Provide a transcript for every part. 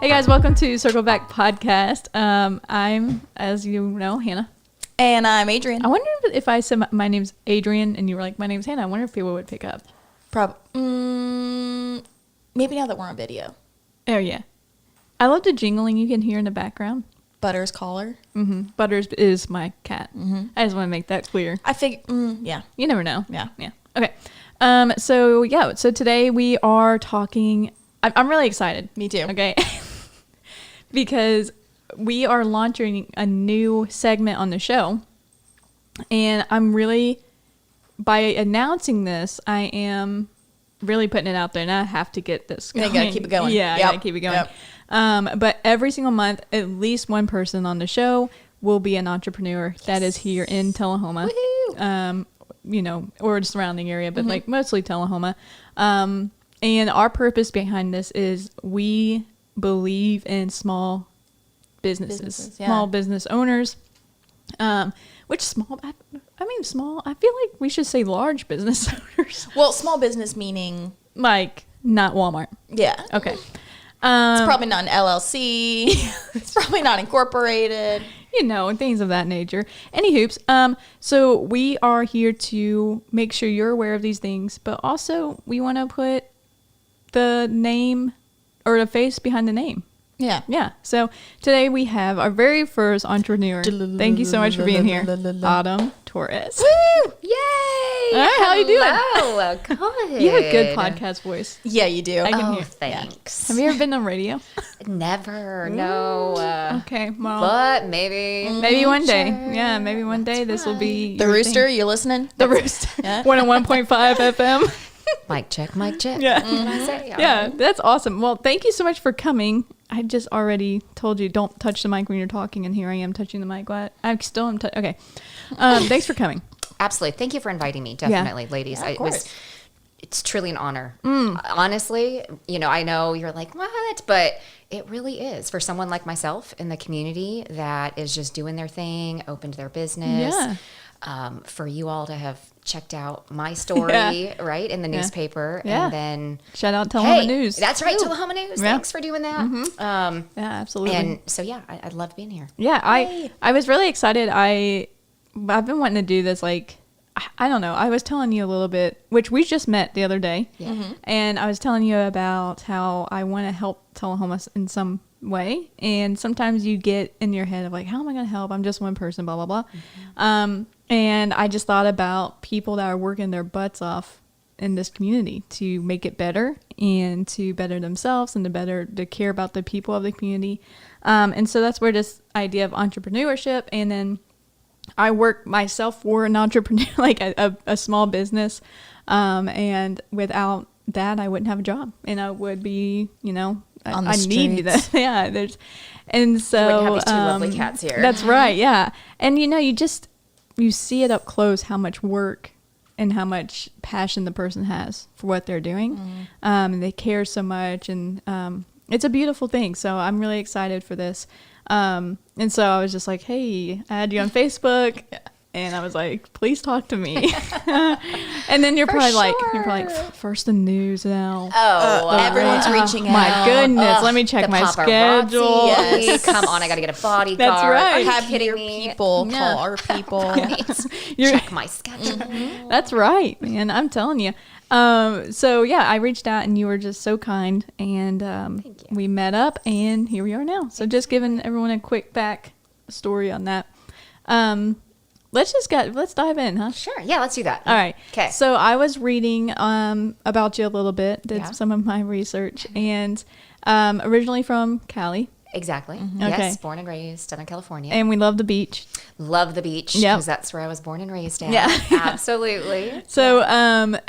Hey guys, welcome to Circle Back Podcast. I'm, as you know, Hannah. And I'm Adrian. I wonder if I said my name's Adrian and you were like, my name's Hannah, I wonder if people would pick up. Maybe now that we're on video. Oh, yeah. I love the jingling you can hear in the background. Butter's collar. Mm-hmm. Butters is my cat. Mm-hmm. I just want to make that clear. I think, yeah. You never know. Yeah. Yeah. Okay. So today we are talking. I'm really excited. Me too. Okay. Because we are launching a new segment on the show. And I'm really, by announcing this, I am really putting it out there. And I have to get this going. You gotta keep it going. Yeah, I gotta keep it going. Yep. But every single month, at least one person on the show will be an entrepreneur that is here in Tullahoma. Woohoo! Or the surrounding area, but like mostly Tullahoma. And our purpose behind this is we believe in small businesses, yeah. small business owners. Which small? I mean, small. I feel like we should say large business owners. Well, small business meaning Like not Walmart. yeah. Okay. It's probably not an LLC. It's probably not incorporated. And things of that nature. Any hoops. So we are here to make sure you're aware of these things, but also we want to put the name or the face behind the name. Yeah. Yeah. So today we have our very first entrepreneur. Thank you so much for being here, Autumn Torres. Woo! Yay! All right, how you doing? Hello, good. You have a good podcast voice. Yeah, you do. I can hear. Thanks. Have you ever been on radio? Never, no. Okay, well, But maybe. maybe one day. Sure. Yeah, maybe one day this will be The your Rooster, thing. you listening? The Rooster. Yeah. 101.5 FM. Mic check, mic check. Yeah. What can I say? Yeah, that's awesome. Well, thank you so much for coming. I just already told you don't touch the mic when you're talking, and here I am touching the mic. What? I still am. Okay. Thanks for coming. Absolutely. Thank you for inviting me. Definitely, ladies. Yeah, of course. It's truly an honor. Honestly, I know you're like, what? But it really is for someone like myself in the community that is just doing their thing, opened their business. Yeah. For you all to have checked out my story, right, in the newspaper. Yeah. And then Shout out Tullahoma hey, News. That's right, Tullahoma News. Yeah. Thanks for doing that. Yeah, absolutely. And so, yeah, I love being here. Yeah, I was really excited. I've been wanting to do this, like, I don't know. I was telling you a little bit, which we just met the other day. Yeah. And I was telling you about how I want to help Tullahoma in some way. And sometimes you get in your head of like, how am I going to help? I'm just one person, blah, blah, blah. And I just thought about people that are working their butts off in this community to make it better and to better themselves and to care about the people of the community. And so that's where this idea of entrepreneurship, and then I work myself for an entrepreneur, like a small business. And without that, I wouldn't have a job, and I would be, On the I need streets. that. Yeah. And so wouldn't have these two lovely cats here. That's right. Yeah. And you see it up close, how much work and how much passion the person has for what they're doing. And they care so much, and it's a beautiful thing. So I'm really excited for this. And so I was just like, hey, I had you on Facebook, and I was like, please talk to me. And then you're probably like, first the news now. Oh, Everyone's reaching out. My goodness, let me check the my paparazzi. schedule. Yes. Come on, I got to get a bodyguard. That's right. Are you Have kidding your me? people Yeah. call our people. You're- Check my schedule. That's right, man. I'm telling you. So yeah, I reached out, and you were just so kind, and we met up, and here we are now. So just giving everyone a quick back story on that. Let's dive in, huh? Sure. Yeah, let's do that. All right. Okay. So I was reading about you a little bit, did Yeah. some of my research, and originally from Cali, Exactly. Okay. Yes, born and raised down in California. and we love the beach. Love the beach Yep. because that's where I was born and raised at. Yeah. Absolutely. So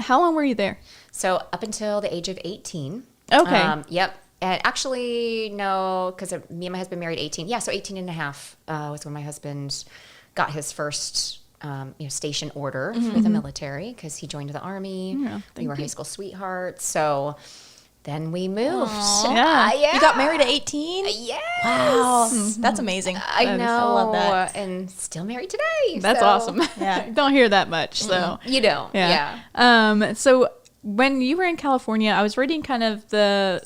how long were you there? So up until the age of 18. Okay. Yep. And actually, no, because me and my husband married 18. Yeah, so 18 and a half was when my husband got his first station order for the military, because he joined the Army. Yeah, We were high school sweethearts. So then we moved. Yeah. Yeah. You got married at 18? Yes. Wow. That's amazing. I know. I love that. And still married today. That's so- awesome. Yeah. Don't hear that much. So You don't. yeah. So when you were in California, I was reading kind of the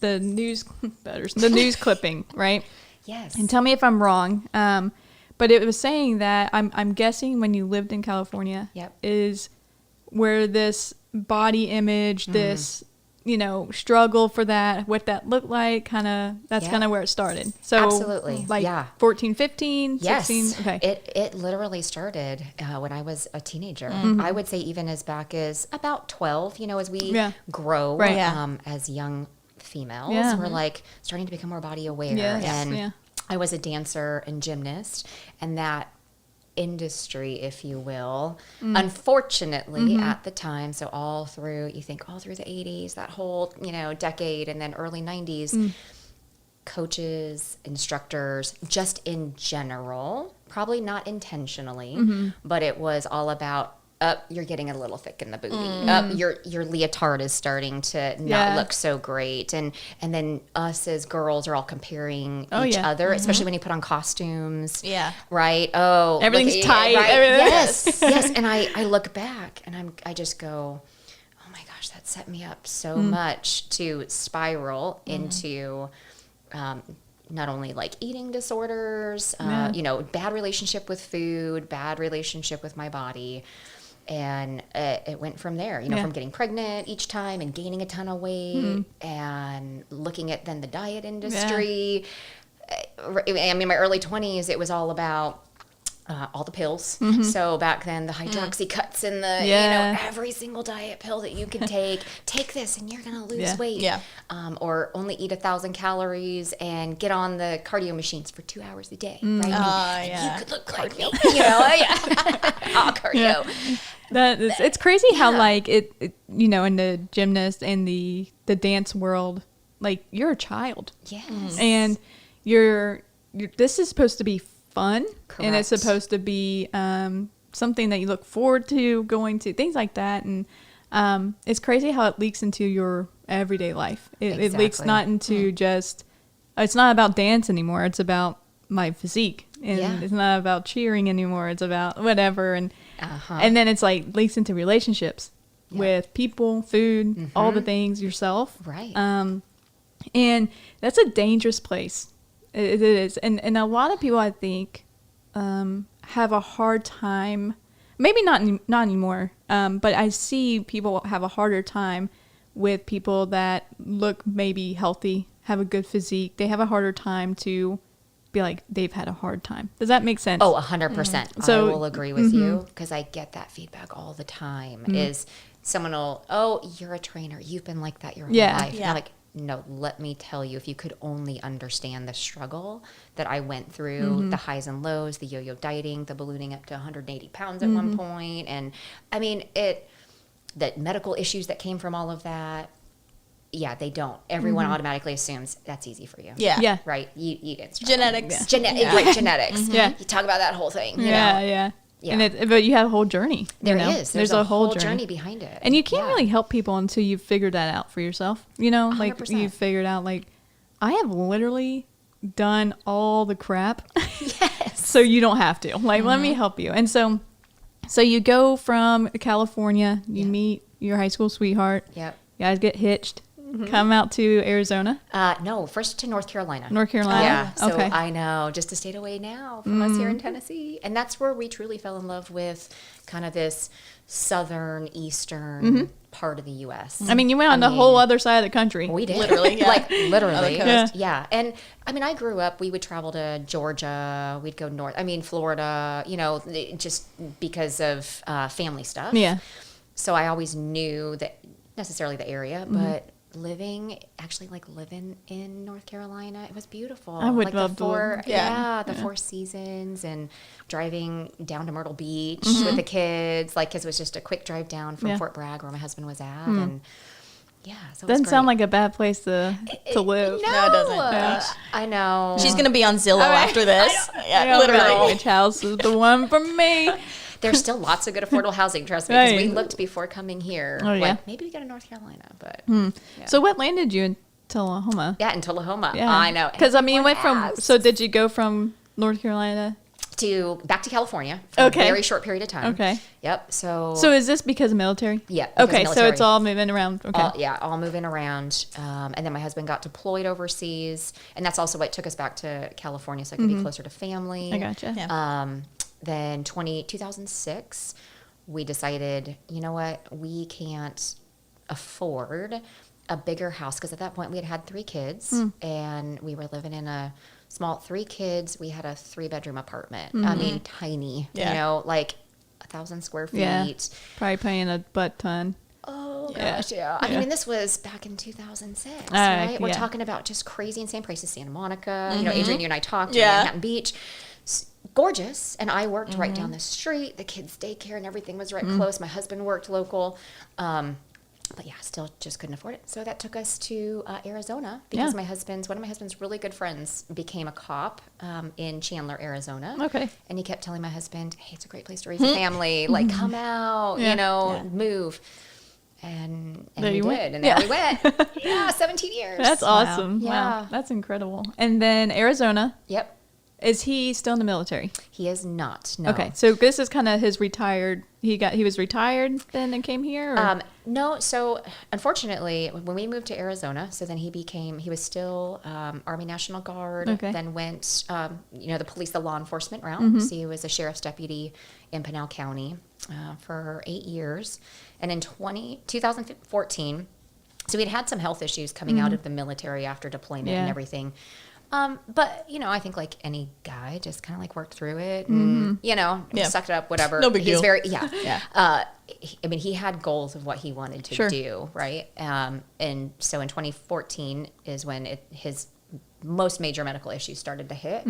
the news the news clipping, right? Yes. And tell me if I'm wrong. But it was saying that I'm guessing when you lived in California Yep. is where this body image, this struggle for that, what that looked like, that's Yeah. kind of where it started. So Absolutely. like Yeah. 14, 15, Yes. 16. Okay. It literally started when I was a teenager. Mm-hmm. I would say even as back as about 12, as we Yeah. grow Right. Yeah. as young females, Yeah. we're like starting to become more body aware. Yes. And Yeah. I was a dancer and gymnast, and that industry, if you will, unfortunately at the time, so all through the 80s, that whole, decade, and then early 90s, coaches, instructors, just in general, probably not intentionally, but it was all about, you're getting a little thick in the booty. Your leotard is starting to not Yeah. look so great. And then us as girls are all comparing Oh, each yeah. other, especially when you put on costumes. Yeah. Right? Oh. Everything's look, tight. Right? Everything- Yes. Yes. And I look back and I just go, oh my gosh, that set me up so much to spiral into not only like eating disorders, bad relationship with food, bad relationship with my body. And it went from there, Yeah. from getting pregnant each time and gaining a ton of weight and looking at then the diet industry. I mean, my early 20s, it was all about all the pills. So back then, the hydroxy cuts and the, Yeah. every single diet pill that you can take this and you're going to lose Yeah. weight. Yeah. Or only eat 1,000 calories and get on the cardio machines for 2 hours a day. Right? And yeah. you could look like me, all cardio. It's crazy how Yeah. like it in the gymnast and the dance world, like you're a child. Yes. And you're this is supposed to be fun, and it's Correct. supposed to be something that you look forward to going to, things like that. And it's crazy how it leaks into your everyday life. It leaks Exactly. not into just, it's not about dance anymore, it's about my physique, and Yeah. it's not about cheering anymore, it's about whatever. And Uh-huh. and then it's like leaks into relationships Yeah. with people, food, all the things, yourself. Right. And that's a dangerous place. It is. And a lot of people, I think, have a hard time, maybe not anymore, but I see people have a harder time with people that look maybe healthy, have a good physique. They have a harder time to be like, they've had a hard time. Does that make sense? Oh, 100%. So- I will agree with you because I get that feedback all the time. Is someone will, you're a trainer. You've been like that your whole Yeah. life. Yeah. And I'm like, no, let me tell you, if you could only understand the struggle that I went through, the highs and lows, the yo-yo dieting, the ballooning up to 180 pounds at one point. And I mean, the medical issues that came from all of that. Yeah, they don't. Everyone automatically assumes that's easy for you. Yeah. Yeah. Right? You didn't struggle. Genetics. Right, genetics. Yeah. You talk about that whole thing. You Yeah, know? yeah. Yeah. And but you have a whole journey. There you know? is. There's a whole journey behind it. And you can't Yeah. really help people until you've figured that out for yourself. Like 100%. you've figured out, like, I have literally done all the crap. Yes. So you don't have to. Like, let me help you. And so you go from California, you meet your high school sweetheart. Yep. You guys get hitched, come out to Arizona, No, first to North Carolina. North Carolina. Yeah. So Okay. I know, just a state away now from us here in Tennessee. And that's where we truly fell in love with kind of this southern, eastern part of the U.S. I mean, you went on the whole other side of the country. We did. Literally, yeah. Like, literally. On the coast. Yeah. And, I mean, I grew up, we would travel to Georgia, we'd go north, Florida, just because of family stuff. Yeah. So I always knew that necessarily the area, but living in North Carolina, it was beautiful. I would like love to live- the Four Seasons, and driving down to Myrtle Beach with the kids, because it was just a quick drive down from Yeah. Fort Bragg where my husband was at, and yeah, so it was Doesn't sound great. like a bad place to live. No, No, it doesn't. Yeah. I know. She's going to be on Zillow after this. Yeah, literally. Girl, which house is the one for me? There's still lots of good affordable housing, trust me, because we Right. looked before coming here. Oh, yeah. Maybe we go to North Carolina, but yeah. So what landed you in Tullahoma? Yeah, in Tullahoma. Yeah. I know. Because, I mean, you went Everyone from, asks. so did you go from North Carolina? back to California for Okay. a very short period of time. Okay. Yep. So is this because of military? yeah. because Okay, so military. it's all moving around. Okay. All moving around. And then my husband got deployed overseas, and that's also what took us back to California, so I could be closer to family. I gotcha. Yeah. Then 2006, we decided, you know what, we can't afford a bigger house, because at that point we had 3 kids and we were living in a small 3 kids. We had a 3-bedroom apartment. I mean, tiny, Yeah. you know, like 1,000 square feet. Yeah. Probably paying a butt ton. Oh Yeah. gosh, yeah. I Yeah. mean, this was back in 2006, right? right? We're Yeah. talking about just crazy, insane prices. Santa Monica, you know, Adrian, you and I talked. Yeah. Manhattan Beach, gorgeous. And I worked right down the street. The kids' daycare and everything was right close. My husband worked local. But yeah, still just couldn't afford it. So that took us to Arizona, because Yeah. one of my husband's really good friends became a cop in Chandler, Arizona. Okay. And he kept telling my husband, hey, it's a great place to raise a family. Like, come out, Yeah. you know, Yeah. move. And There we you did. went. And there Yeah. we went. Yeah, 17 years. That's awesome. Wow. Yeah. That's incredible. And then Arizona, Yep. is he still in the military? He is not. No. Okay. So this is kind of his retired. He was retired then and came here? Or? No, so unfortunately, when we moved to Arizona, so then he was still Army National Guard, Okay. then went, the law enforcement route. So he was a sheriff's deputy in Pinal County for 8 years. And in 2014, so we'd had some health issues coming out of the military after deployment Yeah. and everything. But, you know, I think like any guy just kind of like worked through it and, you know, Yeah. sucked it up, whatever. No big He's deal. very, Yeah. I mean, he had goals of what he wanted to Sure. do, right? And so in 2014 is when his most major medical issues started to hit,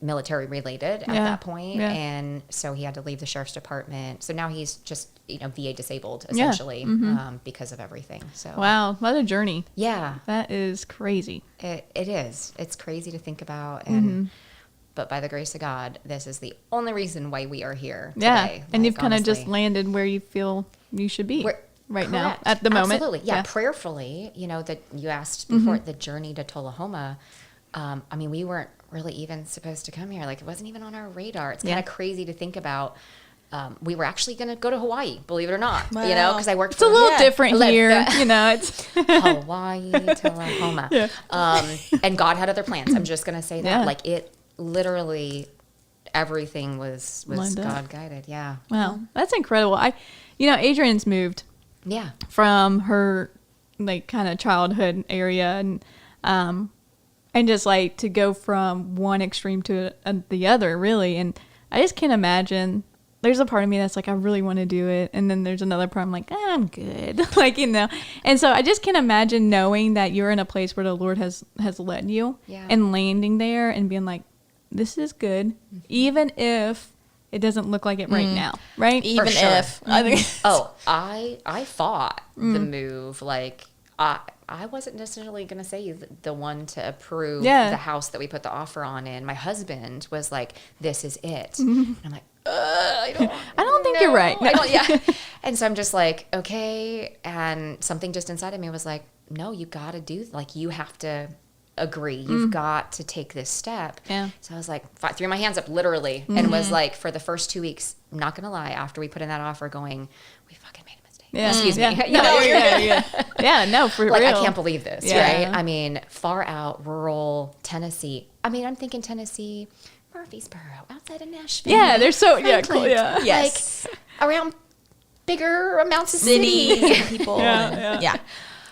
military related at Yeah. that point. Yeah. And so he had to leave the sheriff's department. So now he's just, you know, VA disabled Yeah. essentially because of everything. So Wow. What a journey. yeah, That is crazy. it is. It's crazy to think about. And but by the grace of God, this is the only reason why we are here Yeah. today. And Like, you've kind of just honestly. landed where you feel you should be We're- right now Correct. at the moment. Absolutely. Yeah. Prayerfully, you know, that you asked before the journey to Tullahoma. I mean, we weren't really even supposed to come here. Like, it wasn't even on our radar. It's kind Yeah. of crazy to think about. We were actually going to go to Hawaii, believe it or not, you know, Wow. because I worked It's a little Yeah. different here. You know, it's Hawaii, Tullahoma. And God had other plans. I'm just going to say that. Yeah. Like, it literally, everything was Lined up. God guided. Yeah. wow. That's incredible. Adrian's moved Yeah. from her like kind of childhood area and just like to go from one extreme to the other really, and I just can't imagine. There's a part of me that's like I really want to do it, and then there's another part I'm like I'm good. Like, you know, and so I just can't imagine knowing that you're in a place where the Lord has led you, Yeah. and landing there and being like, this is good, even if it doesn't look like it right now, right? Even sure. if I think Oh, I fought the move. Like, I wasn't necessarily going to say the one to approve Yeah. the house that we put the offer on in. My husband was like, this is it. And I'm like, I don't think you're right. I don't, yeah. And so I'm just like, okay. And something just inside of me was like, no, you got to do, like, you have to agree. You've got to take this step. Yeah. So I was like, threw my hands up literally and was like, for the first 2 weeks, I'm not going to lie, after we put in that offer going, we fucking made a mistake. Yeah. Excuse me. Yeah. You know, Yeah, no, for like, real. I can't believe this, Yeah. right? I mean, far out, rural Tennessee. I mean, I'm thinking Tennessee, Murfreesboro, outside of Nashville. Yeah, they're so yeah, Franklin, cool. Yeah. Yes. Like, around bigger amounts of cities city. and people. Yeah, and- yeah. yeah.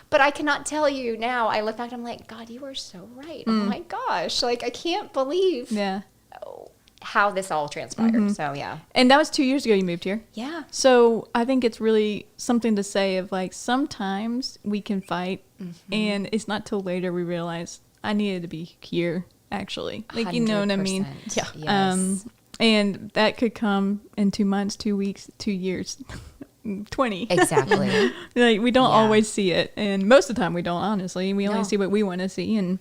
But I cannot tell you now, I look back and I'm like, God, you were so right. Oh my gosh. Like, I can't believe Yeah. how this all transpired. So, yeah. And that was 2 years ago you moved here. Yeah. So I think it's really something to say of like sometimes we can fight and it's not till later we realize I needed to be here actually. Like, you know what I mean? 100%. Yeah. Yes. And that could come in 2 months, 2 weeks, 2 years, 20. Exactly. Like we don't Yeah. always see it. And most of the time we don't, honestly. We only No. see what we want to see and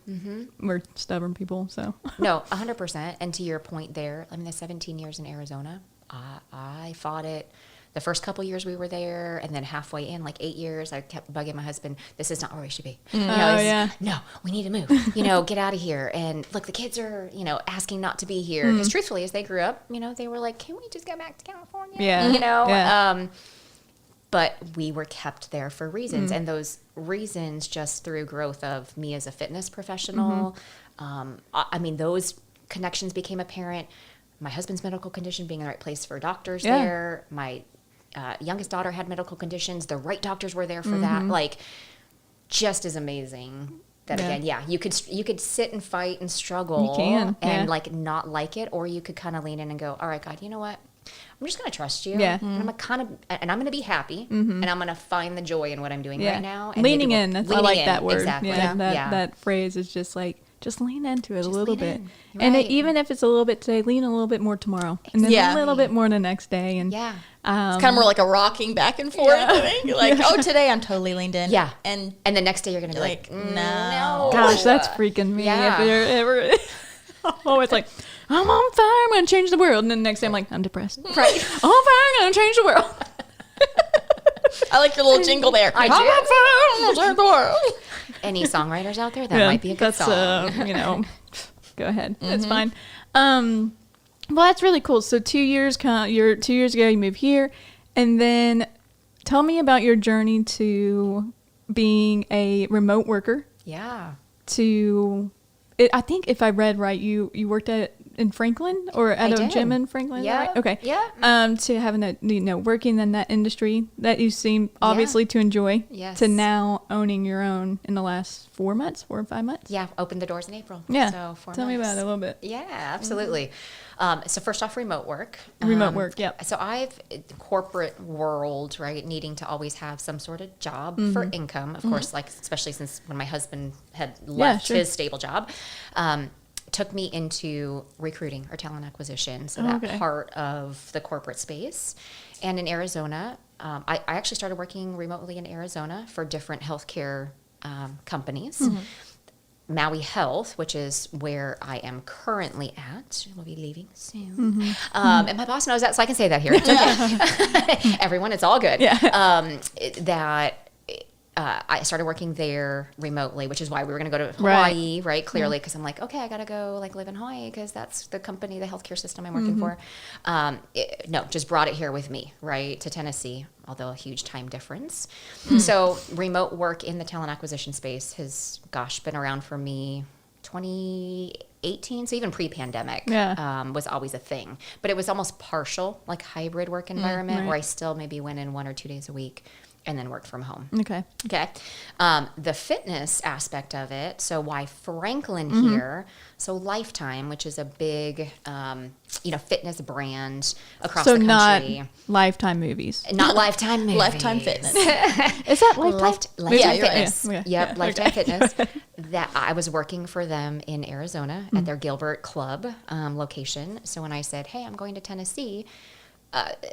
we're stubborn people. So No, 100%. And to your point there, I mean, the 17 years in Arizona, I fought it the first couple years we were there, and then halfway in, like 8 years, I kept bugging my husband, this is not where we should be. No, we need to move, get out of here. And look, the kids are, asking not to be here. Because truthfully, as they grew up, they were like, can we just go back to California? Yeah. But we were kept there for reasons. And those reasons just through growth of me as a fitness professional. Those connections became apparent. My husband's medical condition being in the right place for doctors there. My youngest daughter had medical conditions. The right doctors were there for that. Like, just as amazing. That again, you could sit and fight and struggle. You can. And like not like it, or you could kind of lean in and go, all right, God, you know what? I'm just going to trust you. Yeah. And I'm going to be happy, and I'm going to find the joy in what I'm doing right now. And leaning in. I like that word. Exactly. That phrase is just like, just lean into it a little bit. Right. And even if it's a little bit today, lean a little bit more tomorrow. And then a little bit more the next day. And it's kind of more like a rocking back and forth. Like, today I'm totally leaned in. Yeah. And the next day you're going to be like, no. Gosh, that's freaking me. Yeah. If you're ever... it's like, I'm on fire, I'm going to change the world. And then the next day I'm like, I'm depressed. Right. I'm on fire, I'm going to change the world. I like your little jingle there. I I'm on fire, I'm going to change the world. Any songwriters out there? That might be a good song. Go ahead. That's fine. Well, that's really cool. So 2 years, 2 years ago, you moved here. And then tell me about your journey to being a remote worker. Yeah. I think if I read right, you worked in Franklin or at a gym in Franklin. Yeah. Right? Okay. Yeah. To having working in that industry that you seem obviously to enjoy. Yes. To now owning your own in the last 4 or 5 months. Yeah. Opened the doors in April. Yeah. So 4 Tell months. me about it a little bit. Yeah, absolutely. So first off, remote work. Remote work. Yep. So the corporate world, right, needing to always have some sort of job for income, of course, like especially since when my husband had left his stable job, took me into recruiting or talent acquisition. So that part of the corporate space. And in Arizona, I actually started working remotely in Arizona for different healthcare companies. Maui Health, which is where I am currently at. We'll be leaving soon. And my boss knows that, so I can say that here. It's okay. Everyone, it's all good. Yeah. I started working there remotely, which is why we were going to go to Hawaii, right? Clearly, because I'm like, okay, I got to go live in Hawaii because that's the company, the healthcare system I'm working for. Just brought it here with me, right, to Tennessee, although a huge time difference. So remote work in the talent acquisition space has, been around for me 2018, so even pre-pandemic was always a thing. But it was almost partial, like hybrid work environment where I still maybe went in 1 or 2 days a week and then worked from home. Okay. The fitness aspect of it, so why Franklin here? So Lifetime, which is a big, fitness brand across the country. So not Lifetime movies. Not Lifetime movies. Lifetime Fitness. Is that Lifetime? Lifetime Fitness. Right. Yep, Lifetime Fitness. That I was working for them in Arizona at their Gilbert Club location. So when I said, hey, I'm going to Tennessee,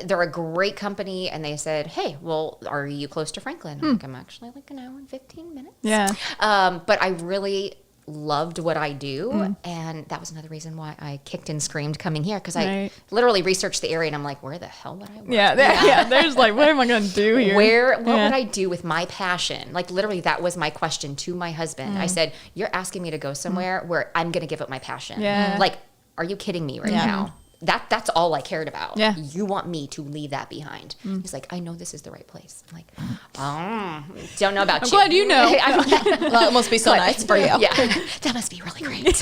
they're a great company, and they said, hey, well, are you close to Franklin? I'm like, I'm actually like an hour and 15 minutes. Yeah. But I really loved what I do, and that was another reason why I kicked and screamed coming here, because I literally researched the area, and I'm like, where the hell would I work? Yeah, there's like, what am I going to do here? What would I do with my passion? Like, literally, that was my question to my husband. I said, you're asking me to go somewhere where I'm going to give up my passion. Yeah. Like, are you kidding me right now? That's all I cared about. Yeah. You want me to leave that behind. He's like, I know this is the right place. I'm like, don't know about I'm you. glad you know. Well, it must be so nice for you. Yeah, that must be really great.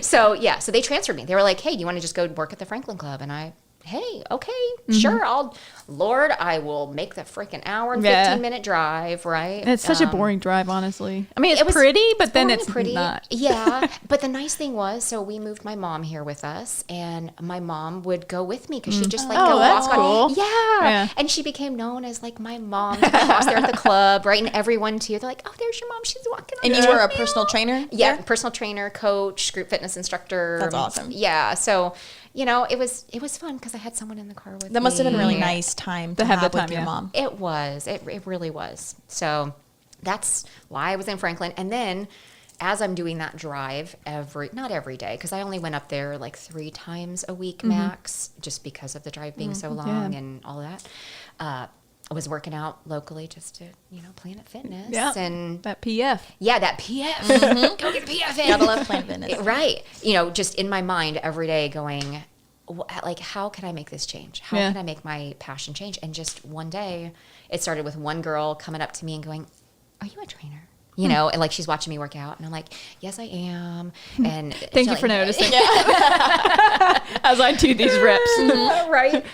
So they transferred me. They were like, hey, do you want to just go work at the Franklin Club? And hey, okay, sure. I will make the freaking hour and 15-minute drive, right? It's such a boring drive, honestly. I mean, it's pretty, but then it's pretty. Not. Yeah, but the nice thing was, so we moved my mom here with us, and my mom would go with me because she just like go that's walk cool. on. Yeah, and she became known as like my mom. My boss there at the club, right? And everyone too. They're like, oh, there's your mom. She's walking. And you were a personal trainer? Yeah, personal trainer, coach, group fitness instructor. That's awesome. Yeah, so. It was fun because I had someone in the car with me. That must have been a really nice time to have with your mom. It was. It really was. So that's why I was in Franklin. And then as I'm doing that drive not every day, because I only went up there like 3 times a week max, just because of the drive being so long and all that. I was working out locally just to, Planet Fitness. Yeah. And that PF. yeah, that PF. Go get PF in. Gotta love Planet Fitness. Right. Just in my mind every day going, like, how can I make this change? How can I make my passion change? And just one day, it started with one girl coming up to me and going, "Are you a trainer?" And like she's watching me work out, and I'm like, "Yes, I am." And Thank you for noticing. As I do these reps, right?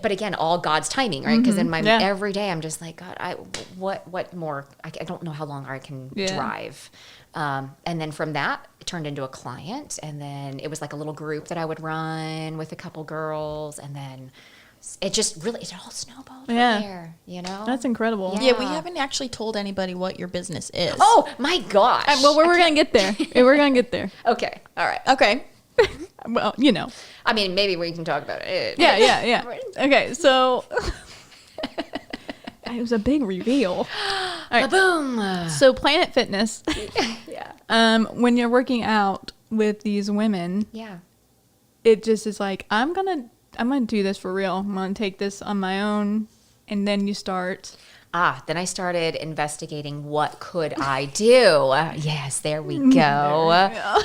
But again, all God's timing, right? Because in my every day, I'm just like, God, what more? I don't know how long I can drive. And then from that, it turned into a client, and then it was like a little group that I would run with a couple girls, and then it all snowballed from there, That's incredible. Yeah, we haven't actually told anybody what your business is. Oh my gosh. Well, we're going to get there. We're going to get there. Okay. All right. Okay. Well, I mean, maybe we can talk about it. Yeah. Okay, so it was a big reveal. All right. Boom. So Planet Fitness. When you're working out with these women, it just is like, I'm gonna do this for real. I'm gonna take this on my own, and then you start. Then I started investigating what could I do. Yes, there we go.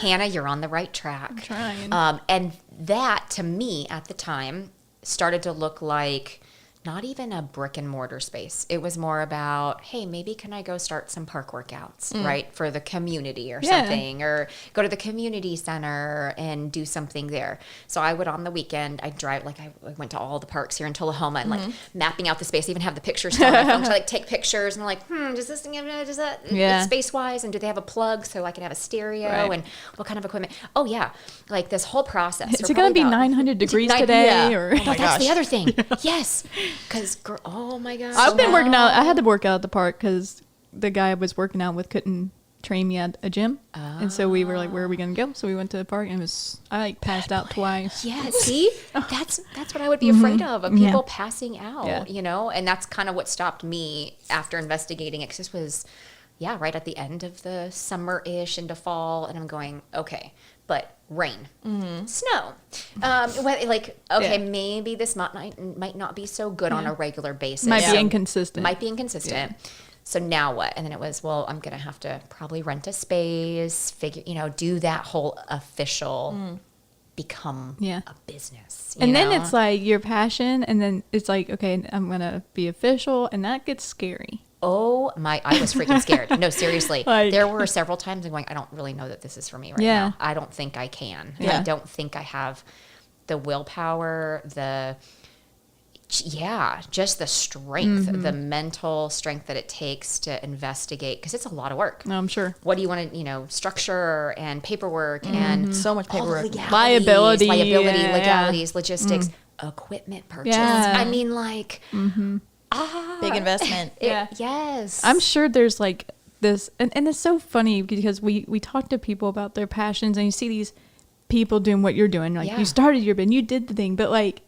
Hannah, you're on the right track. I'm trying. And that, to me, at the time, started to look like not even a brick and mortar space. It was more about, hey, maybe can I go start some park workouts, right, for the community or something, or go to the community center and do something there. So I would, on the weekend, I'd drive, like I went to all the parks here in Tullahoma and like mapping out the space. I even have the pictures still on my phone to like take pictures and like, does this thing does that space wise, and do they have a plug so I can have a stereo and what kind of equipment? Oh yeah, like this whole process. Is it going to be 900 degrees today? Or oh, that's the other thing. Yes. Because, oh my gosh. I've been working out. I had to work out at the park because the guy I was working out with couldn't train me at a gym. And so we were like, where are we going to go? So we went to the park, and I like passed out twice. Yeah, see? That's what I would be afraid of people passing out, And that's kind of what stopped me after investigating it. 'Cause this was, right at the end of the summer-ish into fall. And I'm going, okay, but rain, snow. Maybe this might not be so good on a regular basis. Might be inconsistent. Yeah. So now what? And then it was, well, I'm going to have to probably rent a space, do that whole official, become a business. And then it's like your passion, and then it's like, okay, I'm going to be official, and that gets scary. Oh my, I was freaking scared. No, seriously. There were several times I'm going, I don't really know that this is for me right now. I don't think I can. I don't think I have the willpower, just the strength, the mental strength that it takes to investigate, because it's a lot of work. No, I'm sure. What do you want to, structure and paperwork and so much paperwork, liability, legalities, logistics, equipment purchase. Yeah. I mean, like, big investment. Yes. I'm sure there's like this, and it's so funny because we talk to people about their passions, and you see these people doing what you're doing. Like you started your band, you did the thing, but like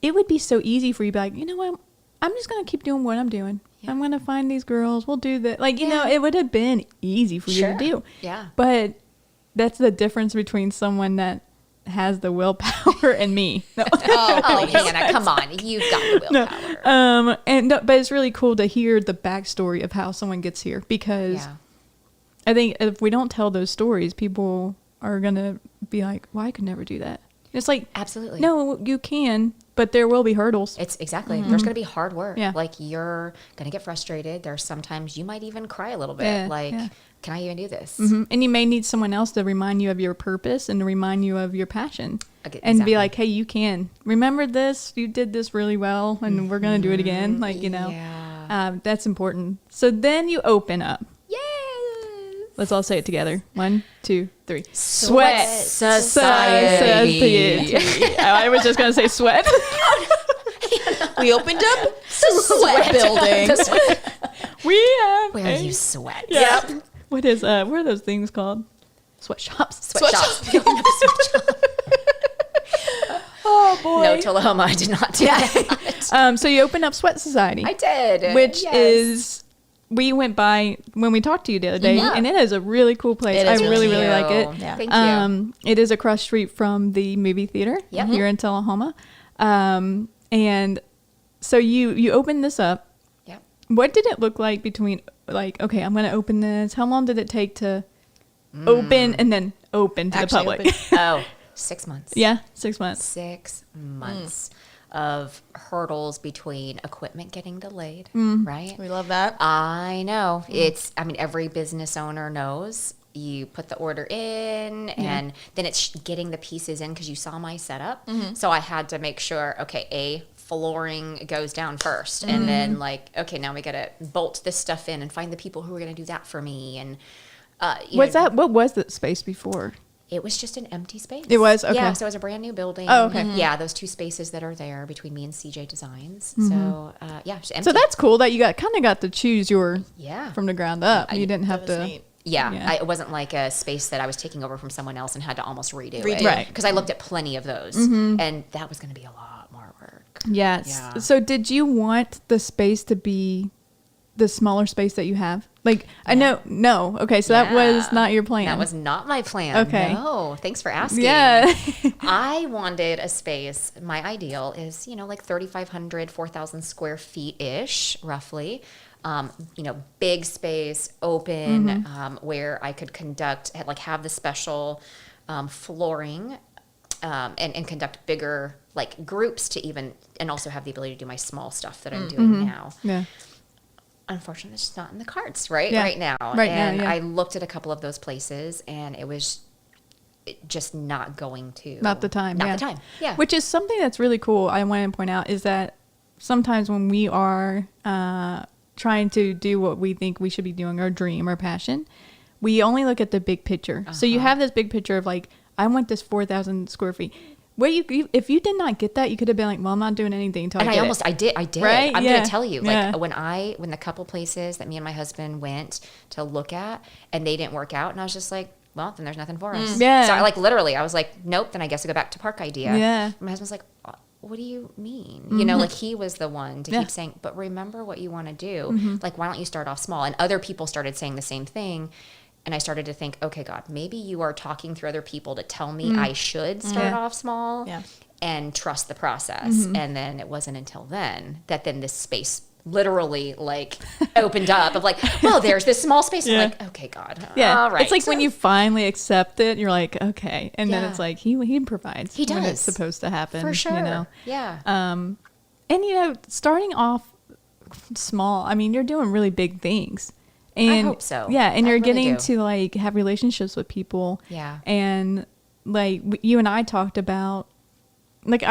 it would be so easy for you to be like, you know what? I'm just going to keep doing what I'm doing. Yeah. I'm going to find these girls. We'll do that. Like, you know, it would have been easy for you to do. Yeah. But that's the difference between someone that has the willpower and me. No. Hannah, come on. You've got the willpower. But it's really cool to hear the backstory of how someone gets here, because I think if we don't tell those stories, people are going to be like, well, I could never do that. It's like, absolutely. No, you can, but there will be hurdles. It's exactly. There's going to be hard work. Yeah. Like, you're going to get frustrated. There's sometimes you might even cry a little bit. Can I even do this? Mm-hmm. And you may need someone else to remind you of your purpose and to remind you of your passion. And be like, hey, you can. Remember this? You did this really well, and we're going to do it again. Like, you know, that's important. So then you open up. Let's all say it together. 1, 2, 3. Sweat Society. I was just going to say sweat. We opened up the sweat building. We have. Where you sweat. Yeah. Yep. What are those things called? Sweatshops. Sweatshops. Oh boy. No, Tullahoma, I did not do that. So you opened up Sweat Society. I did. Which is we went by when we talked to you the other day, Yeah. and it is a really cool place. It I is really, really really like it. Yeah. Thank you. It is across the street from the movie theater Yep. here in Tullahoma. And so you opened this up. Yep. What did it look like between, like, okay, I'm going to open this. How long did it take to open and then open to Actually the public? open. Oh, 6 months. Yeah, 6 months. 6 months of hurdles between equipment getting delayed, right? We love that. I know. I mean, every business owner knows you put the order in and then it's getting the pieces in because you saw my setup. So I had to make sure, okay, flooring goes down first. And then like, okay, now we got to bolt this stuff in and find the people who are going to do that for me. And What was the space before? it was just an empty space. It was? Okay. Yeah, so it was a brand new building. Oh, okay. Yeah, those 2 spaces that are there between me and CJ Designs. So, just empty. So that's cool that you kind of got to choose your Yeah. from the ground up. You didn't have That to. is neat. Yeah, Yeah. it wasn't like a space that I was taking over from someone else and had to almost redo it. Redo. Right. Because I looked at plenty of those, and that was going to be a lot more work. Yes. Yeah. So did you want the space to be the smaller space that you have? Like, I know, no. Okay, so that was Yeah. not your plan. That was not my plan. Okay. No, thanks for asking. Yeah. I wanted a space. My ideal is, like 3,500, 4,000 square feet-ish, roughly. Big space, open, where I could have the special flooring and conduct bigger, like, groups and also have the ability to do my small stuff that I'm doing now. Yeah. Unfortunately, it's just not in the cards right Yeah. now. Right now, and yeah. I looked at a couple of those places, and it was just not going to. Not the time. Not yeah. the time. Yeah. Which is something that's really cool. I want to point out is that sometimes when we are trying to do what we think we should be doing, our dream, our passion, we only look at the big picture. So you have this big picture of like, I want this 4,000 square feet. If you did not get that, you could have been like, well, I'm not doing anything until And I get I did. Right? I'm Yeah. going to tell you, Yeah. like when the couple places that me and my husband went to look at and they didn't work out, and I was just like, well, then there's nothing for us. Yeah. So I was like, nope, then I guess I go back to Park Idea. Yeah. And my husband's like, what do you mean? Like he was the one to Yeah. keep saying, but remember what you want to do. Like, why don't you start off small? And other people started saying the same thing. And I started to think, okay, God, maybe you are talking through other people to tell me I should start off small Yeah. and trust the process. And then it wasn't until then that this space literally like opened up of like, well, there's this small space. Yeah. I'm like, okay, God. Yeah. All right. It's like when you finally accept it, you're like, okay. And then Yeah. it's like, he provides He when does. it's supposed to happen. For sure. You know? Yeah. And, starting off small, I mean, you're doing really big things. And hope so. Yeah. And I you're really getting do. to like have relationships with people. Yeah. And like you and I talked about, like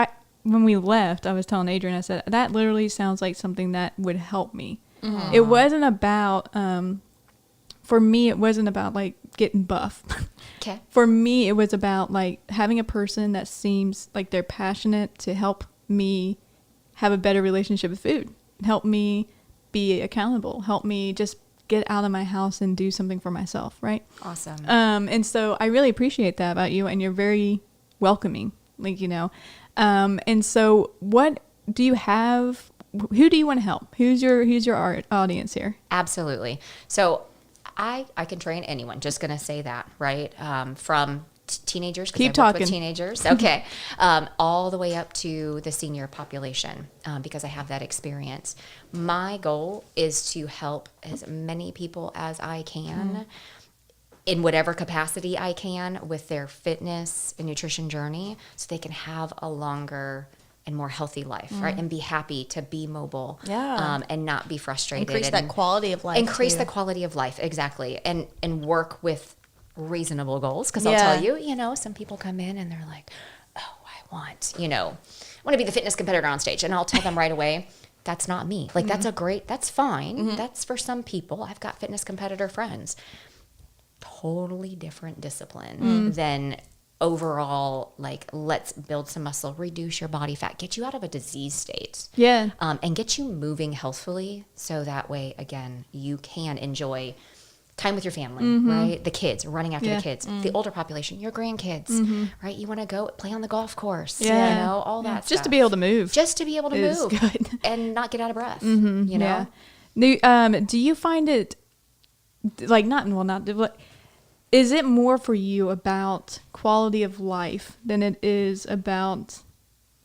when we left, I was telling Adrian, I said, that literally sounds like something that would help me. It wasn't about, for me, it wasn't about like getting buff. Okay. For me, it was about like having a person that seems like they're passionate to help me have a better relationship with food, help me be accountable, help me just get out of my house and do something for myself, right? Awesome. And so I really appreciate that about you, and you're very welcoming, like, and so what do you have? Who do you want to help? Who's your audience here? Absolutely. So I can train anyone. Just going to say that, right? From teenagers, because Keep I work with talking. teenagers. Okay. All the way up to the senior population, because I have that experience. My goal is to help as many people as I can in whatever capacity I can with their fitness and nutrition journey so they can have a longer and more healthy life, right? And be happy to be mobile, Yeah. and not be frustrated. Increase that quality of life. Increase too. the quality of life, exactly. And work with reasonable goals. Because Yeah. I'll tell you, some people come in and they're like, oh, I want to be the fitness competitor on stage. And I'll tell them right away, that's not me. Like, that's fine. That's for some people. I've got fitness competitor friends. Totally different discipline than overall, like, let's build some muscle, reduce your body fat, get you out of a disease state. Yeah. And get you moving healthfully so that way, again, you can enjoy time with your family, right? The kids, running after Yeah. the kids, the older population, your grandkids, right? You want to go play on the golf course, Yeah. all that Just stuff. to be able to move. Just to be able to is move good. and not get out of breath, Yeah. Do you find it like is it more for you about quality of life than it is about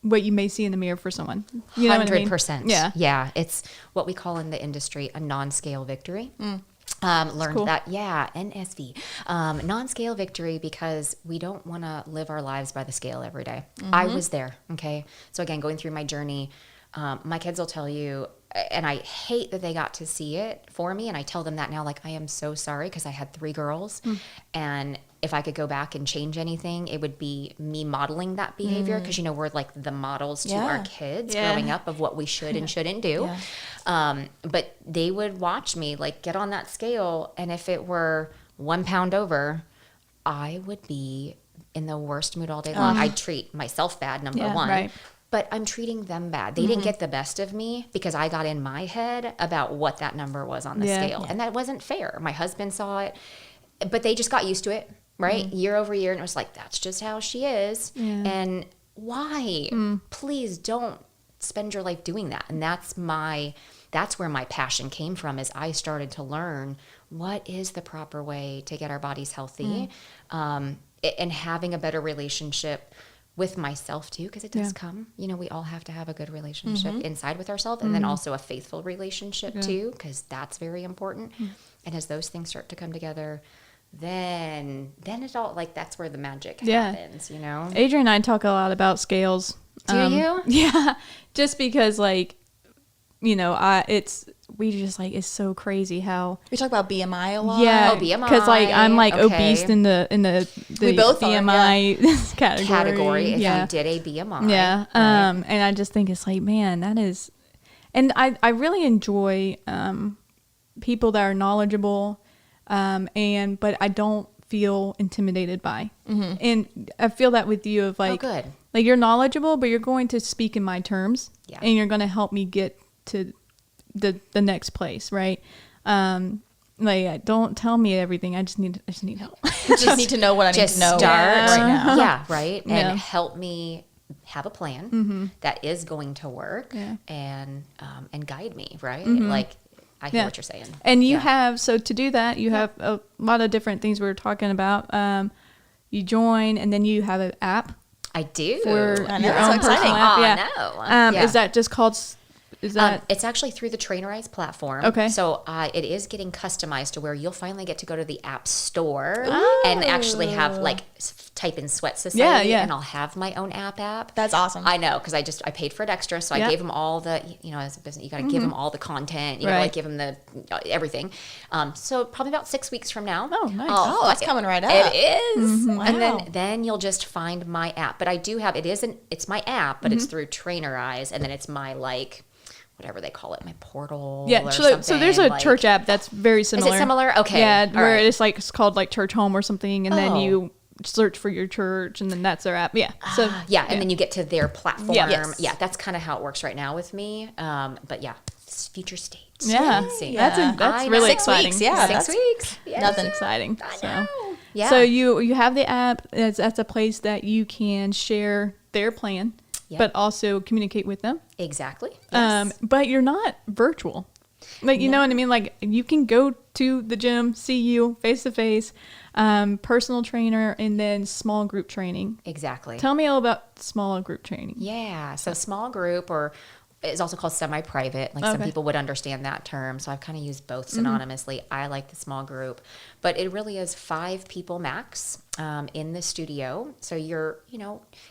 what you may see in the mirror for someone? You know what I mean? 100%. Yeah. It's what we call in the industry a non-scale victory. Learned cool. that, NSV, non-scale victory, because we don't want to live our lives by the scale every day. I was there. Okay. So again, going through my journey, my kids will tell you, and I hate that they got to see it for me. And I tell them that now, like, I am so sorry, because I had 3 girls, and if I could go back and change anything, it would be me modeling that behavior. Because, we're like the models to our kids growing up of what we should and shouldn't do. But they would watch me like get on that scale. And if it were 1 pound over, I would be in the worst mood all day long. I'd treat myself bad, number one. Right. But I'm treating them bad. They didn't get the best of me because I got in my head about what that number was on the scale. And that wasn't fair. My husband saw it, but they just got used to it, right? Year over year. And it was like, that's just how she is. And why? Please don't spend your life doing that. And that's where my passion came from, is I started to learn what is the proper way to get our bodies healthy, and having a better relationship with myself too, because it does come, we all have to have a good relationship inside with ourselves, and then also a faithful relationship too, because that's very important. And as those things start to come together, then it all, like, that's where the magic happens, Adrian and I talk a lot about scales. Do you? Yeah, just because, like, it's so crazy how We talk about BMI a lot. yeah, Oh, BMI, because like I'm like okay. obese in the We both are, BMI category. If yeah. you did a BMI. Yeah. Right? And I just think it's like, man, that is, and I really enjoy people that are knowledgeable, but I don't feel intimidated by. And I feel that with you of like, good. like you're knowledgeable, but you're going to speak in my terms, and you're going to help me get to the next place, right? Like, don't tell me everything. I just need help. Just need to know what I need to know right now. Yeah, right. Yeah. And help me have a plan that is going to work, and guide me, right? Like, I hear what you're saying. And you have, so to do that, you have a lot of different things we were talking about. You join, and then you have an app I do. for I know, your it's so own personal exciting. app. I know. Is that just called? Is that It's actually through the Trainerize platform. Okay. So it is getting customized to where you'll finally get to go to the App Store and actually have, like, type in Sweat Society, and I'll have my own app. That's awesome. I know, because I paid for it extra, so I gave them all the, as a business, you got to give them all the content, you got to, like, give them the everything. So probably about 6 weeks from now. Oh, nice. Oh, that's coming right up. It is. Wow. And then you'll just find my app. But I do have, it's my app, but it's through Trainerize, and then it's my, like, whatever they call it, my portal. Yeah, or so there's a like, church app that's very similar. Is it similar? Okay. Yeah, All where right. it's like called like Church Home or something, and then you search for your church, and then that's their app. Yeah. So and then you get to their platform. Yeah. Yeah, Yes. that's kind of how it works right now with me. But yeah, it's future state. yeah, See. that's I know. really 6 exciting. weeks, yeah. 6 weeks. Yes. Nothing exciting. So Yeah. so you have the app. That's a place that you can share their plan, but also communicate with them. Exactly. Yes. But you're not virtual. Like, you know what I mean? Like, you can go to the gym, see you face to face, personal trainer, and then small group training. Exactly. Tell me all about small group training. Yeah. So small group, or is also called semi-private. Like, some Okay. people would understand that term. So I've kind of used both synonymously. I like the small group, but it really is 5 people max in the studio. So you're,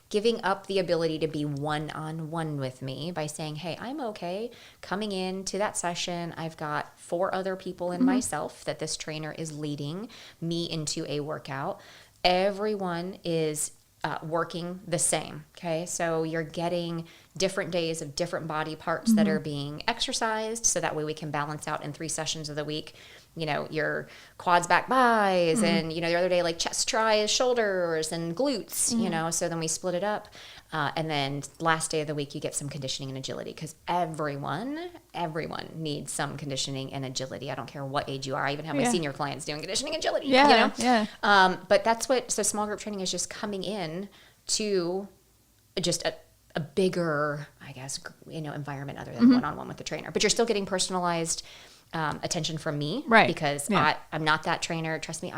giving up the ability to be one-on-one with me by saying, hey, I'm okay coming into that session. I've got 4 other people in myself that this trainer is leading me into a workout. Everyone is working the same. Okay. So you're getting different days of different body parts that are being exercised. So that way we can balance out in 3 sessions of the week, your quads, back, bis, and, the other day, like chest, tries, shoulders, and glutes, so then we split it up. And then last day of the week, you get some conditioning and agility, because everyone needs some conditioning and agility. I don't care what age you are. I even have my senior clients doing conditioning and agility, Yeah. But that's so small group training is just coming in to just a bigger, I guess, environment other than one-on-one with the trainer. But you're still getting personalized attention from me, Right. because Yeah. I'm not that trainer. Trust me,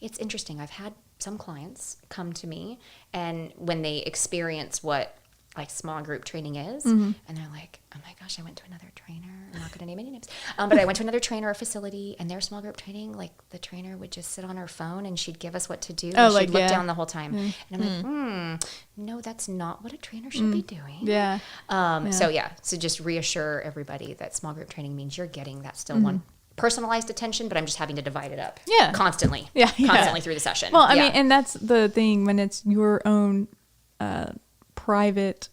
it's interesting. I've had some clients come to me, and when they experience what like small group training is, and they're like, oh my gosh, I went to another trainer. I'm not going to name any names, but I went to another trainer or facility, and their small group training, like the trainer would just sit on her phone and she'd give us what to do. And she'd look down the whole time. And I'm like, no, that's not what a trainer should be doing. Yeah. So just reassure everybody that small group training means you're getting that still one personalized attention, but I'm just having to divide it up constantly through the session. Well, I mean, and that's the thing when it's your own private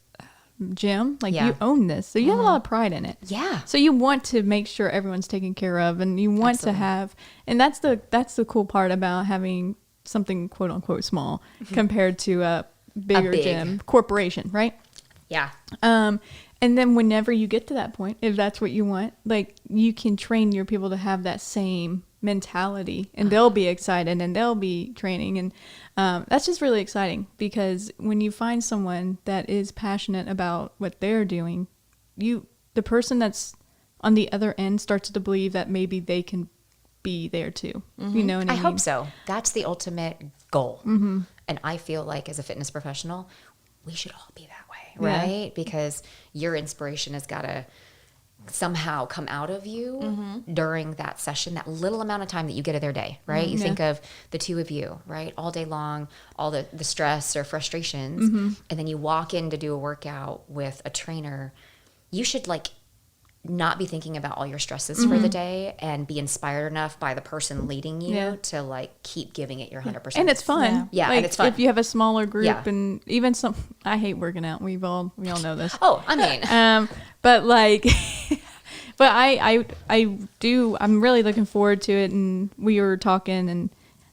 gym, like you own this, so you have a lot of pride in it. Yeah. So you want to make sure everyone's taken care of, and you want to have, and that's the cool part about having something quote unquote small compared to a bigger gym corporation, right? Yeah. And then whenever you get to that point, if that's what you want, like you can train your people to have that same mentality, and they'll be excited and they'll be training. And that's just really exciting, because when you find someone that is passionate about what they're doing, the person that's on the other end starts to believe that maybe they can be there too. You know what I mean? I hope so. That's the ultimate goal. And I feel like as a fitness professional, we should all be that way, right? Because your inspiration has got to somehow come out of you during that session, that little amount of time that you get of their day, right? You think of the two of you, right? All day long, all the stress or frustrations, and then you walk in to do a workout with a trainer. You should like not be thinking about all your stresses for the day, and be inspired enough by the person leading you to like keep giving it your 100%. And it's fun. Yeah, like, and it's fun. if you have a smaller group, and even I hate working out. We all know this. Oh, I mean, but like, but I do. I'm really looking forward to it. And we were talking, and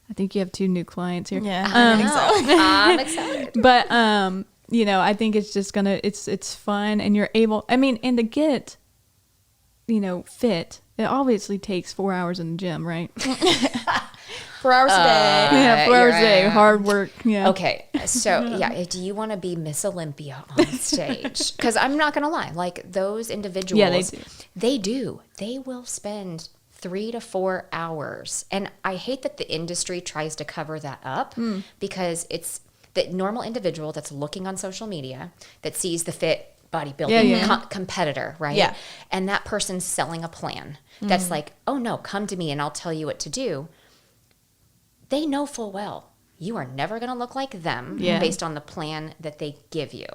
I think you have 2 new clients here. Yeah, I think so. I'm excited. But I think it's just it's fun, and you're able. I mean, and to get, fit, it obviously takes 4 hours in the gym, right? 4 hours a day. Yeah, 4 hours a day, hard work. Yeah. Okay, so do you want to be Miss Olympia on stage? Because I'm not going to lie, like those individuals, they do. They will spend 3 to 4 hours, and I hate that the industry tries to cover that up, because it's the normal individual that's looking on social media that sees the fit bodybuilding competitor, right? Yeah. And that person's selling a plan that's like, oh no, come to me and I'll tell you what to do. They know full well you are never going to look like them based on the plan that they give you.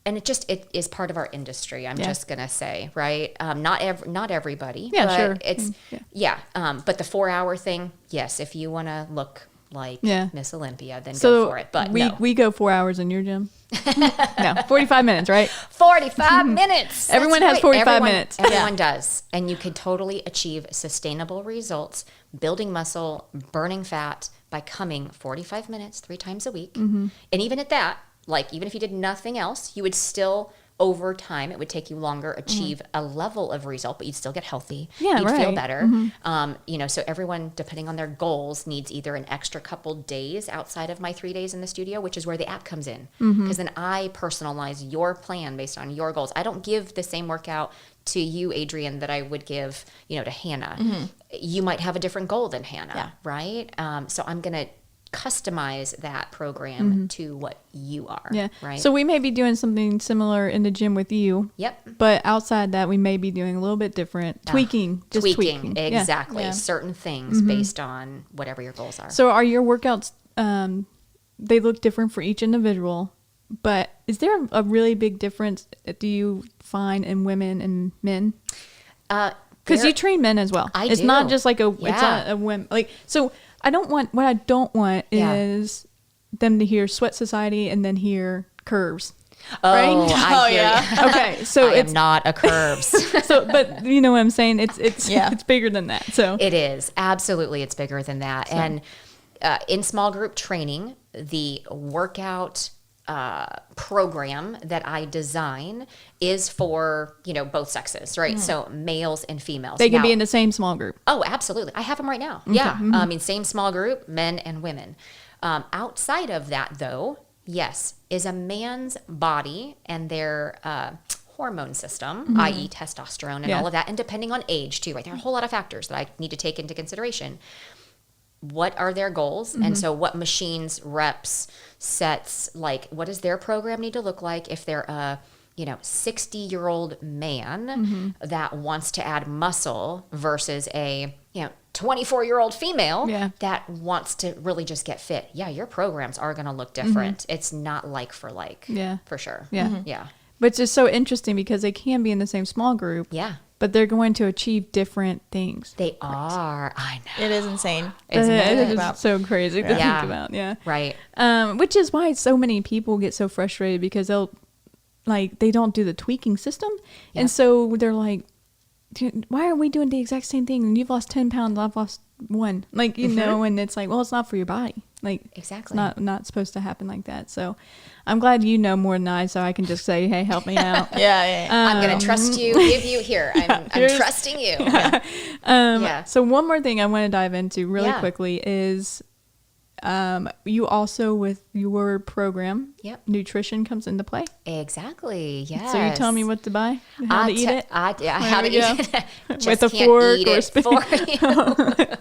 And it is part of our industry. I'm just going to say, right? Not everybody. Yeah, but sure. It's but the 4 hour thing, yes, if you want to look like Miss Olympia, then go for it. But we go 4 hours in your gym. No, 45 minutes, right? 45 minutes. Everyone has 45 minutes. Everyone does. And you can totally achieve sustainable results, building muscle, burning fat by coming 45 minutes 3 times a week. And even at that, like even if you did nothing else, you would still, over time, it would take you longer, achieve a level of result, but you'd still get healthy. Yeah, you'd right. feel better. So everyone, depending on their goals, needs either an extra couple days outside of my 3 days in the studio, which is where the app comes in. Because then I personalize your plan based on your goals. I don't give the same workout to you, Adrian, that I would give, to Hannah. You might have a different goal than Hannah, right? So I'm going to customize that program to what you are. Yeah. Right. So we may be doing something similar in the gym with you. Yep. But outside that, we may be doing a little bit different, tweaking. Exactly. Yeah. Certain things based on whatever your goals are. So are your workouts? They look different for each individual. But is there a really big difference? Do you find in women and men? Because you train men as well. It's not just like it's not a women so. What I don't want is them to hear Sweat Society and then hear curves. Oh, right? I hear you. Okay, so it's not a curves. But you know what I'm saying? It's bigger than that. So it is absolutely it's bigger than that. So. And in small group training, the workout program that I design is for, both sexes, right? So males and females. They can be in the same small group. Oh, absolutely. I have them right now. Okay. Yeah. Same small group, men and women. Outside of that though, yes, is a man's body and their hormone system, i.e. testosterone and all of that, and depending on age too, right? There are a whole lot of factors that I need to take into consideration. What are their goals? And so what machines, reps, sets, like what does their program need to look like if they're a 60-year-old man that wants to add muscle versus a 24-year-old female that wants to really just get fit. Yeah, your programs are going to look different. It's not like for like. Yeah, for sure. Yeah. Yeah. But it's just so interesting because they can be in the same small group. Yeah. But they're going to achieve different things. They are. I know. It is insane. It's so crazy to think about. Yeah. Right. Which is why so many people get so frustrated because they don't do the tweaking system. And so they're like, why are we doing the exact same thing? And you've lost 10 pounds, I've lost 1. Like, you know, and it's like, well, it's not for your body. Like, exactly. It's not supposed to happen like that. So I'm glad you know more than I, so I can just say, hey, help me out. I'm going to trust you, give you here. I'm trusting you. So one more thing I want to dive into really quickly is you also, with your program, nutrition comes into play. Exactly. Yes. So you tell me what to buy, how to eat it. How to eat it. With a fork or a spoon.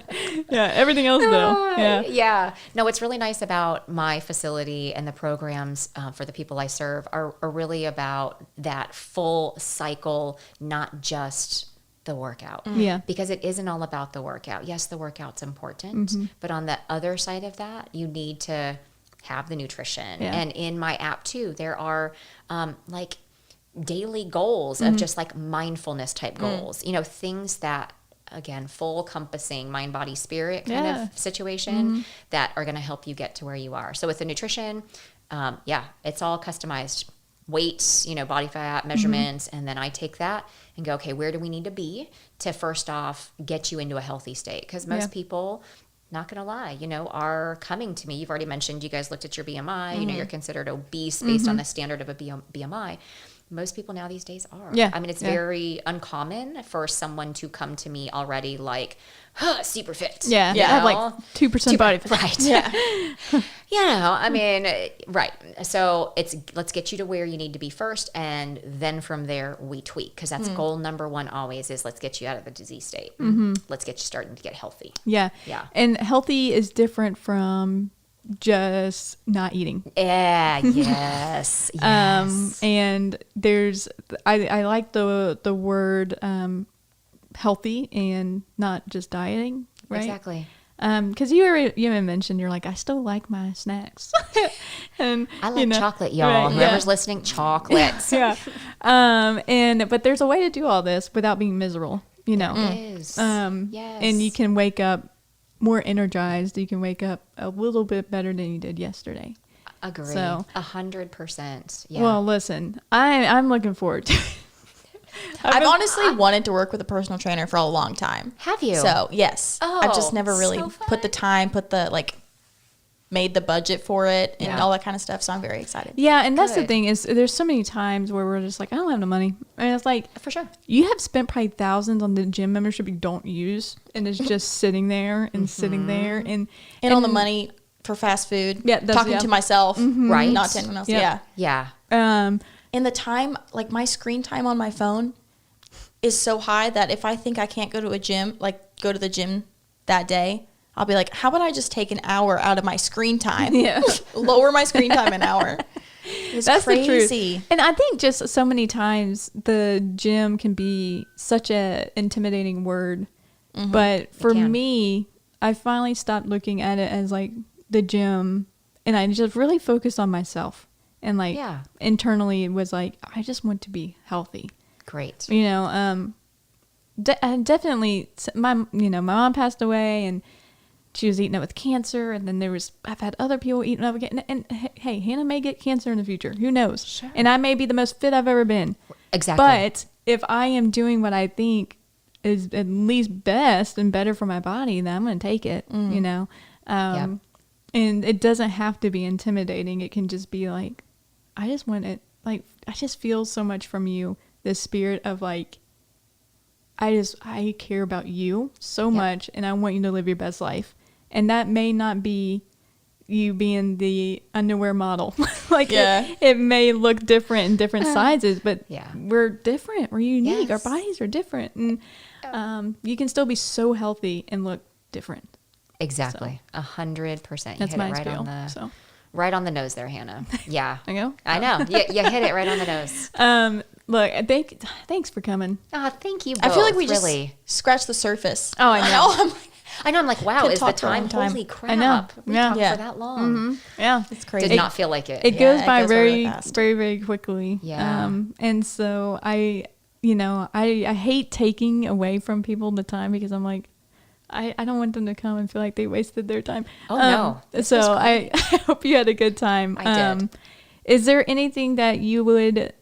Yeah. Everything else though. Yeah. No, what's really nice about my facility and the programs for the people I serve are really about that full cycle, not just the workout. Because it isn't all about the workout. Yes, the workout's important, but on the other side of that, you need to have the nutrition. And in my app too, there are like daily goals of just like mindfulness type goals, things that, again, full encompassing mind, body, spirit kind of situation that are going to help you get to where you are. So with the nutrition, it's all customized. Weights, body fat measurements, and then I take that and go, okay, where do we need to be to first off get you into a healthy state? Because most people, not gonna lie, are coming to me. You've already mentioned you guys looked at your BMI. You're considered obese based on the standard of a BMI. Most people now these days are. I mean, it's very uncommon for someone to come to me already like, super fit. I have like 2% body fat. Right. I mean, right. So let's get you to where you need to be first. And then from there we tweak. Cause that's goal number 1 always is let's get you out of the disease state. Let's get you starting to get healthy. Yeah. And healthy is different from just not eating. Yes. And there's, I like the word, healthy and not just dieting, right? Exactly. Because you even mentioned you're like, I still like my snacks. And I like chocolate, y'all. Right, whoever's listening, chocolate. But there's a way to do all this without being miserable, It is. Yes. And you can wake up more energized. You can wake up a little bit better than you did yesterday. Agree. So 100%. Yeah. Well, listen, I'm looking forward to it. I've honestly wanted to work with a personal trainer for a long time. Have you? So yes, I've just never really put the time, made the budget for it and all that kind of stuff. So I'm very excited. Yeah. And that's the thing is there's so many times where we're just like, I don't have no money. And it's like, for sure. You have spent probably thousands on the gym membership you don't use. And it's just sitting there and sitting there and on the money for fast food. Yeah. Talking to myself. Right. Not to anyone else. Yeah. And the time, like my screen time on my phone is so high that if I think I can't go to the gym that day, I'll be like, how about I just take an hour out of my screen time? Lower my screen time an hour. That's crazy. The truth. And I think just so many times the gym can be such a intimidating word. But for me, I finally stopped looking at it as like the gym and I just really focused on myself. And internally it was like, I just want to be healthy. Great. Definitely my mom passed away and she was eating up with cancer. And then I've had other people eating up again. And hey, Hannah may get cancer in the future. Who knows? Sure. And I may be the most fit I've ever been. Exactly. But if I am doing what I think is at least best and better for my body, then I'm going to take it, And it doesn't have to be intimidating. It can just be like, I just want it. Like, I just feel so much from you, this spirit of like, I care about you so much and I want you to live your best life. And that may not be you being the underwear model. Like Yeah. it may look different in different sizes, but Yeah. we're different. We're unique. Yes. Our bodies are different. And you can still be so healthy and look different. Exactly. 100%. You That's hit my it right spiel. on the So right on the nose there, Hannah. Yeah. I go. I know. You hit it right on the nose. Look, thanks for coming. Oh, thank you both. I feel like we really. just scratched the surface. Oh, I know. I'm like, I'm like, wow, Could is the talk for a long time? time. Holy crap. I know. We Yeah. talked Yeah. for that long. Yeah. it's crazy. Did not feel like it. It Yeah, goes it by goes by very, really fast. very, very quickly. Yeah. And so I hate taking away from people the time because I'm like, I don't want them to come and feel like they wasted their time. Oh, no. This So was I hope you had a good time. I did. Is there anything that you would,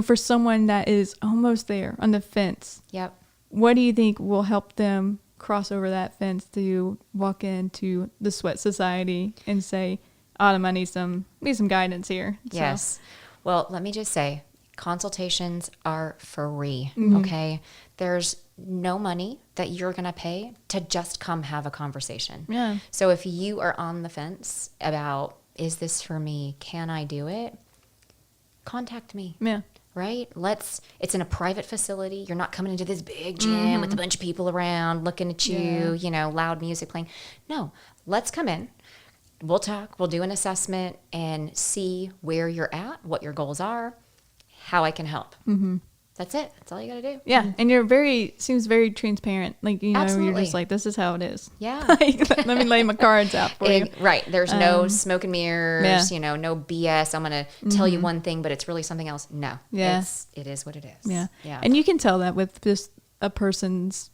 for someone that is almost there on the fence, Yep. what do you think will help them cross over that fence to walk into the Sweat Society and say, Autumn, I need some guidance here? So- Yes. Well, let me just say, consultations are free. Mm-hmm. Okay. There's no money that you're going to pay to just come have a conversation. Yeah. So if you are on the fence about, is this for me? Can I do it? Contact me. Yeah. Right? It's in a private facility. You're not coming into this big gym with a bunch of people around looking at you, loud music playing. No, let's come in. We'll talk. We'll do an assessment and see where you're at, what your goals are, how I can help. Mm-hmm. That's it. That's all you got to do. Yeah, and seems very transparent. Like, you're Absolutely. just like, this is how it is. Yeah. Like, let me lay my cards out for you. Right. There's no smoke and mirrors, yeah. no BS. I'm going to tell you one thing, but it's really something else. No. Yeah. It is what it is. Yeah. Yeah. And you can tell that with just a person's,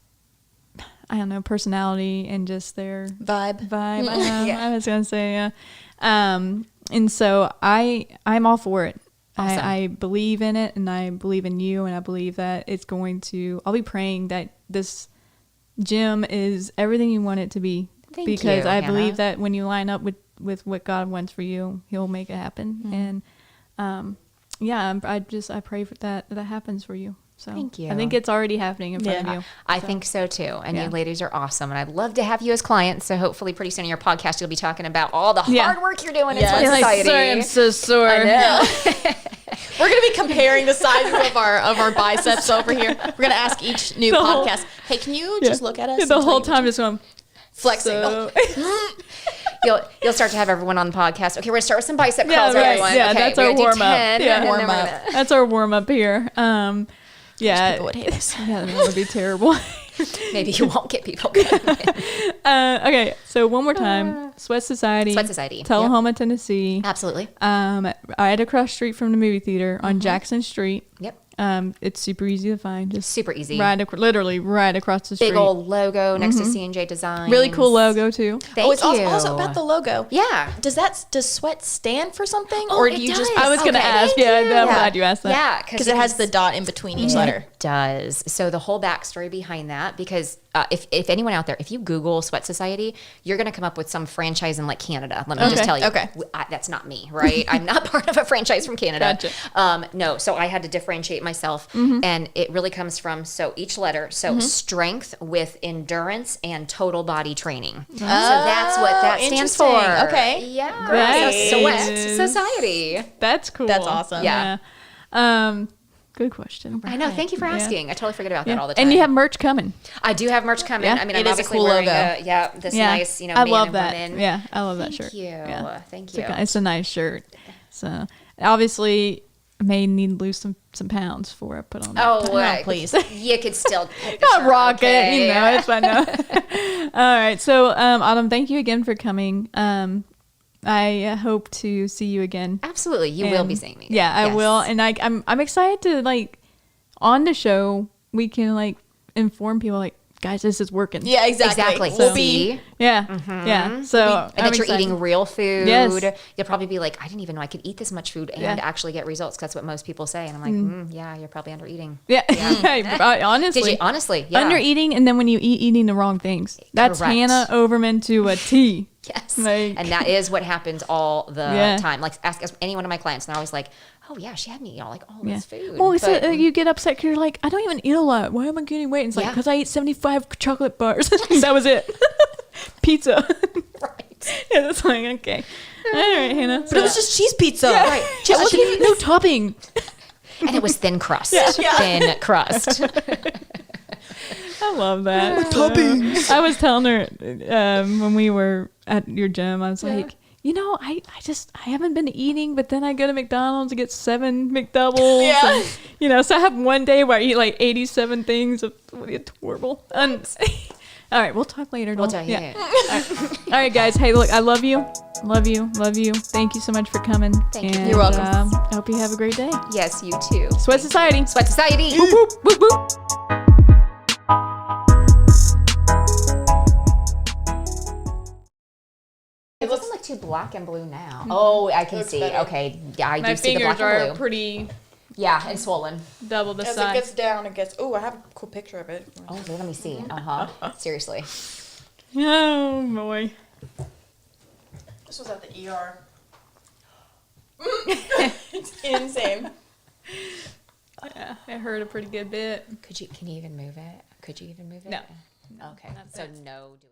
I don't know, personality and just their Vibe. I don't know. Yeah. I was going to say, yeah. And so I'm all for it. Awesome. I believe in it, and I believe in you, and I believe that it's going to, I'll be praying that this gym is everything you want it to be. Thank because you, I Hannah. believe that when you line up with what God wants for you, He'll make it happen. Mm-hmm. And I pray for that happens for you. So Thank you. I think it's already happening in front of you. I think so too. And Yeah. you ladies are awesome. And I'd love to have you as clients. So hopefully pretty soon in your podcast, you'll be talking about all the Yeah. hard work you're doing Yes. in You're Sweat like, Society. sorry, I'm so sore. I know. We're gonna be comparing the sizes of our biceps over here. We're gonna ask each new The whole- podcast, hey, can you just look at us? Yeah, and the tell whole you- time just going, flexing. so- You'll start to have everyone on the podcast. Okay, we're gonna start with some bicep Yeah, curls, right. everyone. Yeah, okay, that's we're our gonna do warm-up. 10, Yeah. and then Warm we're up. gonna- That's our warm up here. Yeah. People would hate us. Yeah, that would be terrible. Maybe you won't get people coming in. Okay, so one more time. Sweat Society. Sweat Society. Tullahoma, Tennessee. Absolutely. Right across the street from the movie theater on Jackson Street. Yep. It's super easy to find. Just Super easy. literally right across the street. Big old logo next to C&J Designs. Really cool logo too. Thank Oh, it's you. also about the logo. Yeah. Does sweat stand for something, Oh, or it do you does. just? I was gonna Okay, ask. thank Yeah, you. I'm glad you asked that. Yeah, because it has the dot in between each letter. It does. So the whole backstory behind that, because if anyone out there, if you Google Sweat Society, you're going to come up with some franchise in like Canada. Let me just Okay. tell you. Okay. That's not me, right? I'm not part of a franchise from Canada. Gotcha. No, so I had to differentiate myself. And it really comes from, so each letter, so strength with endurance and total body training. So that's what that stands for. interesting. Okay. Yeah. Great. So Sweat Society. That's cool. That's awesome. Yeah. Good question. I know. Thank you for Yeah. asking. I totally forget about that all the time. And you have merch coming. I do have merch coming. Yeah. I mean, It I'm is a obviously cool wearing logo. this Yeah. nice, I man love and that. woman. Yeah, I love that Thank shirt. you. Yeah. Thank It's you. it's a nice shirt. So obviously, I may need to lose some pounds before I put on. Oh, No, please. You could still Not rock okay. it, it's fine. No. All right, so Autumn, thank you again for coming. I hope to see you again. Absolutely, you will And- be seeing me. Yeah, I Yes. will, and I'm excited to on the show we can inform people guys, this is working. Yeah, exactly. Exactly. We'll So- be. Yeah. So And that you're eating real food. Yes. You'll probably be like, I didn't even know I could eat this much food and Yeah. actually get results. 'Cause that's what most people say. And I'm like, yeah, you're probably under eating. Yeah. Honestly. Did you honestly? Yeah. Under eating, and then when you eating the wrong things. That's Correct. Hannah Overman to a T. Yes. Like- And that is what happens all the Yeah. time. Like ask any one of my clients, and they're always like, "Oh yeah, she had me eat all this food." Well, so, But- you get upset because you're like, I don't even eat a lot. Why am I gaining weight? And it's like, Yeah. because I ate 75 chocolate bars. That was it. Pizza. right. Yeah, that's like, okay. All right, Hannah. But it was just cheese pizza. Yeah. Right. It wasn't even no topping. And it was thin crust. Yeah. Thin crust. I love that. Toppings. I was telling her when we were at your gym, I was like, you know, I haven't been eating, but then I go to McDonald's and get 7 McDoubles. Yeah. And, you know, so I have one day where I eat like 87 things. It's horrible. All right, we'll talk later. We'll Noel. tell you. Yeah. All right, guys. Hey, look, I love you. Love you. Love you. Thank you so much for coming. Thank you. And, You're welcome. I hope you have a great day. Yes, you too. Sweat Society. Sweat Society. Whoop, whoop, whoop, whoop. It doesn't look too black and blue now. Oh, I can Looks see. better. Okay. Yeah, I My do see the fingers black and are blue. pretty Yeah, and swollen. double the As it size. gets down, it gets. Oh, I have a cool picture of it. Oh, let me see. Seriously. Oh, boy. This was at the ER. It's insane. Yeah, it hurt a pretty good bit. Can you even move it? Could you even move it? No. Okay. That's So it. no doing.